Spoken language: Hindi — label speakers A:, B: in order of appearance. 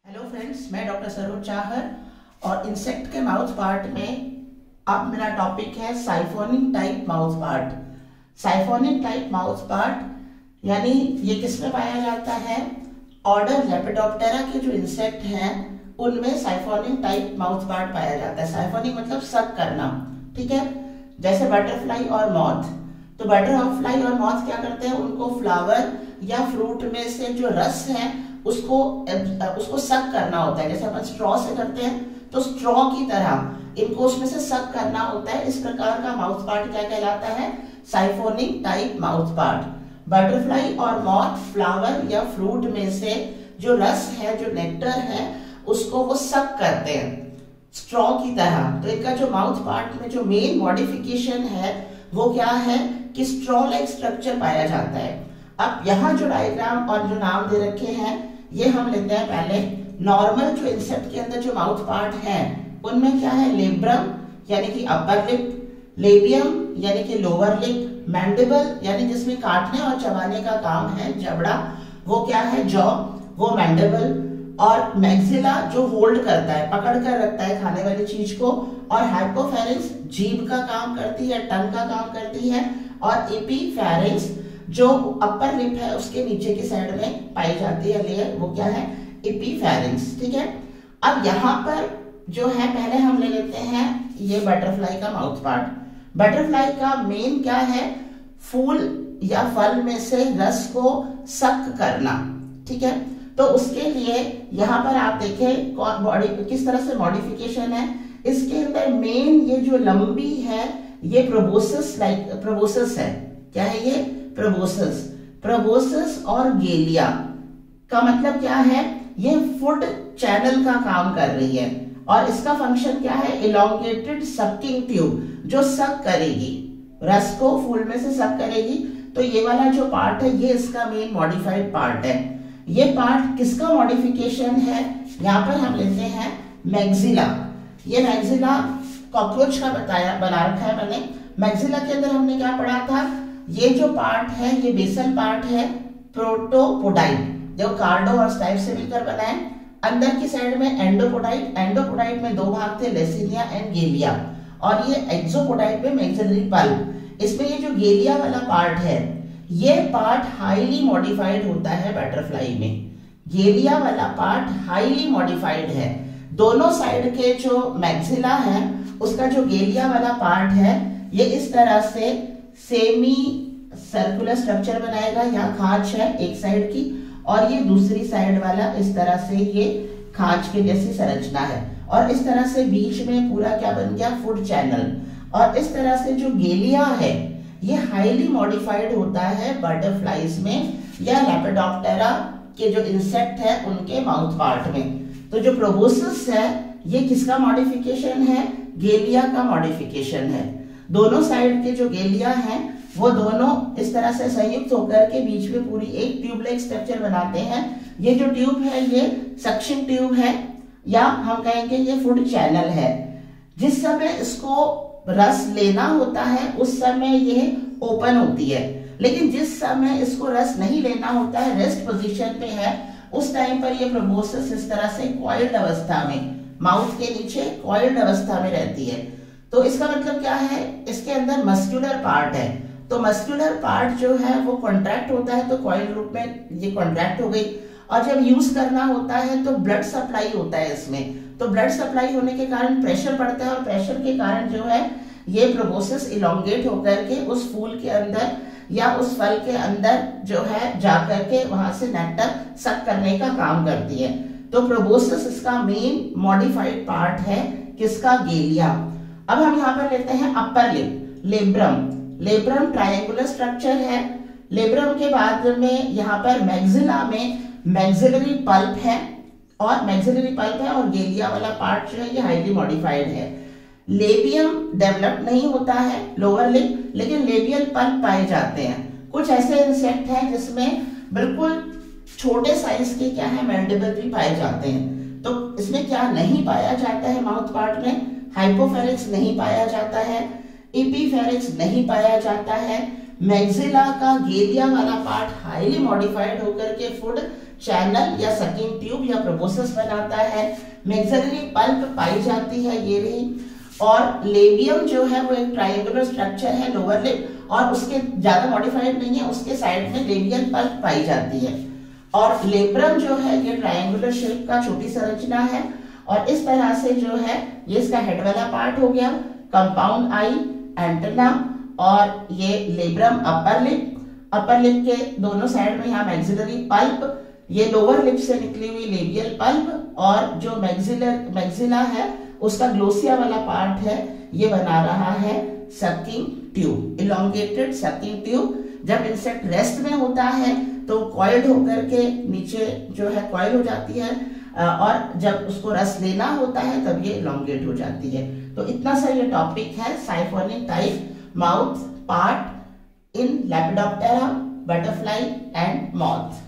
A: हेलो फ्रेंड्स, मैं डॉक्टर सरोज चाहर और इंसेक्ट के माउथ पार्ट में अब मेरा टॉपिक है siphonic type mouth part. Siphonic type mouth part यानी ये किस में पाया जाता है? ऑर्डर लेपिडोप्टेरा के जो इंसेक्ट हैं उनमें साइफोनिक टाइप माउथ पार्ट पाया जाता है। साइफोनिक मतलब सक करना, ठीक है। जैसे बटरफ्लाई और मॉथ, तो बटरफ्लाई और मॉथ क्या करते हैं? उनको फ्लावर या फ्रूट में से जो रस है उसको सक करना होता है। जैसे अपन स्ट्रॉ से करते हैं तो स्ट्रॉ की तरह इनको उसमें से सक करना होता है। इस प्रकार का माउथ पार्ट क्या कहलाता है? Siphonic type mouth part. Butterfly और मॉथ फ्लावर या फ्रूट में से जो रस है, जो नेक्टर है, उसको वो सक करते हैं स्ट्रॉ की तरह। तो इनका जो माउथ पार्ट में जो मेन मॉडिफिकेशन है वो क्या है कि स्ट्रॉ लाइक स्ट्रक्चर पाया जाता है। अब यहाँ जो डायग्राम और जो नाम दे रखे हैं ये हम लेते हैं पहले। नॉर्मल जो इंसेक्ट के अंदर जो माउथ पार्ट है उनमें क्या है? लेब्रम यानी कि अपर लिप, लेबियम यानी कि लोअर लिप, मैंडिबल यानी जिसमें काटने और चबाने का काम है, जबड़ा, वो क्या है? जॉ, वो मैंडिबल, और मैक्सिला जो होल्ड करता है, पकड़ कर रखता है खाने वाली चीज को, और हाइपोफेरिंक्स जीभ का काम करती है, टंग का काम करती है, और एपीफेरिंक्स जो अपर लिप है उसके नीचे की साइड में पाई जाती है लेयर, वो क्या है? एपीफेरिंक्स, ठीक है। अब यहाँ पर जो है पहले हम ले लेते हैं ये बटरफ्लाई का माउथ पार्ट। बटरफ्लाई का मेन क्या है? फूल या फल में से रस को सक करना, ठीक है। तो उसके लिए यहाँ पर आप देखें बॉडी किस तरह से मॉडिफिकेशन है। इसके अंदर मेन ये जो लंबी है ये प्रोबोसिस है। क्या है ये? प्रोबोसिस और गेलिया का मतलब क्या है? ये फूड चैनल का काम कर रही है और इसका फंक्शन क्या है? इलोंगेटेड सकिंग ट्यूब, जो सक करेगी रस को, फूल में से सक करेगी। तो ये वाला जो पार्ट है ये इसका मेन मॉडिफाइड पार्ट है। ये पार्ट किसका मॉडिफिकेशन है? यहाँ पर हम लेते हैं मैक्सिला। ये मैक्सिला कॉकरोच का बना रखा है मैंने। मैक्सिला के अंदर हमने क्या पढ़ा था? ये जो पार्ट है ये बेसल पार्ट है, प्रोटोपोडाइट, जो कार्डो और स्टाइप से मिलकर बना है। अंदर की साइड में एंडोपोडाइट, एंडोपोडाइट में दो भाग थे, लेसिनिया एंड गेलिया, और ये एक्सोपोडाइट में मैक्सिलरी पल्प। इसमें ये जो गेलिया वाला पार्ट है ये पार्ट हाईली मॉडिफाइड होता है बटरफ्लाई में। गेलिया वाला पार्ट हाईली मॉडिफाइड है। दोनों साइड के जो मैक्सिला है उसका जो गेलिया वाला पार्ट है ये इस तरह से सेमी सर्कुलर स्ट्रक्चर बनाएगा। यहाँ खांच है एक साइड की और ये दूसरी साइड वाला इस तरह से ये खांच के जैसी संरचना है, और इस तरह से बीच में पूरा क्या बन गया? Food channel. और इस तरह से जो गेलिया है ये हाईली मॉडिफाइड होता है बटरफ्लाइज में या लेपिडोप्टेरा के जो इंसेक्ट है उनके माउथ पार्ट में। तो जो प्रोबोसिस है ये किसका मॉडिफिकेशन है? गेलिया का मॉडिफिकेशन है। दोनों साइड के जो गेलिया हैं वो दोनों इस तरह से संयुक्त होकर के बीच में पूरी एक ट्यूब लाइक स्ट्रक्चर बनाते हैं। ये जो ट्यूब है ये सक्शन ट्यूब है या हम कहेंगे ये फूड चैनल है। जिस समय इसको रस लेना होता है उस समय ये ओपन होती है, लेकिन जिस समय इसको रस नहीं लेना होता है, रेस्ट पोजीशन पे है, उस टाइम पर ये प्रोबोसिस इस तरह से कॉइल्ड अवस्था में, माउथ के नीचे कॉइल्ड अवस्था में रहती है। तो इसका मतलब क्या है? इसके अंदर मस्कुलर पार्ट है, तो मस्कुलर पार्ट जो है वो कॉन्ट्रैक्ट होता है, तो कॉइल रूप में ये कॉन्ट्रैक्ट हो गई। और जब यूज करना होता है तो ब्लड सप्लाई होता है इसमें, तो ब्लड सप्लाई होने के कारण प्रेशर पड़ता है, और प्रेशर के कारण जो है ये प्रोबोसिस इलोंगेट होकर के उस फूल के अंदर या उस फल के अंदर जो है जाकर के वहां से नेक्टर सक करने का काम करती है। तो प्रोबोसिस इसका मेन मॉडिफाइड पार्ट है, किसका? गेलिया। अब हम यहाँ पर लेते हैं upper lip, labrum. Labrum triangular structure है। लेब्रम के बाद में यहाँ पर मैक्सिला में मैक्सिलरी पल्प है, और गेलिया वाला पार्ट जो है ये हाईली मॉडिफाइड है। लेबियम डेवलप नहीं होता है, लोअर लिप, लेकिन लेबियल पल्प पाए जाते हैं। कुछ ऐसे इंसेक्ट हैं जिसमें बिल्कुल छोटे साइज के क्या है? मैंडिबल भी पाए जाते हैं। तो इसमें क्या नहीं पाया जाता है माउथ पार्ट में? हाइपोफेरिंक्स नहीं पाया जाता है, एपीफेरिंक्स नहीं पाया जाता है, मैक्सिला का गेलिया वाला पार्ट हाईली मॉडिफाइड होकर के फूड चैनल या सकिंग ट्यूब या प्रोबोसस बनाता है। मैक्सिलरी पल्प पाई जाती है, ये रही। और लेबियम जो है वो एक ट्रायंगुलर स्ट्रक्चर है, लोअर लिप, और उसके ज्यादा मॉडिफाइड नहीं है, उसके साइड में लेबियल पल्प पाई जाती है। और लेब्रम जो है ये ट्रायंगुलर शेप का छोटी संरचना है, और इस तरह से जो है ये इसका हेड वाला पार्ट हो गया, कंपाउंड आई, एंटेना, और ये लेब्रम अपर लिप के दोनों साइड में यहाँ मैक्सिलरी पल्प, ये लोअर लिप से निकली हुई लेबियल पल्प, और जो मैक्सिला है उसका ग्लोसिया वाला पार्ट है, ये बना रहा है sucking tube, elongated sucking tube. जब इंसेक्ट रेस्ट में होता है तो कॉइल्ड होकर के नीचे जो है कॉइल हो जाती है, और जब उसको रस लेना होता है तब ये इलोंगेट हो जाती है। तो इतना सा ये टॉपिक है siphonic type mouth part in lepidoptera, butterfly and moth.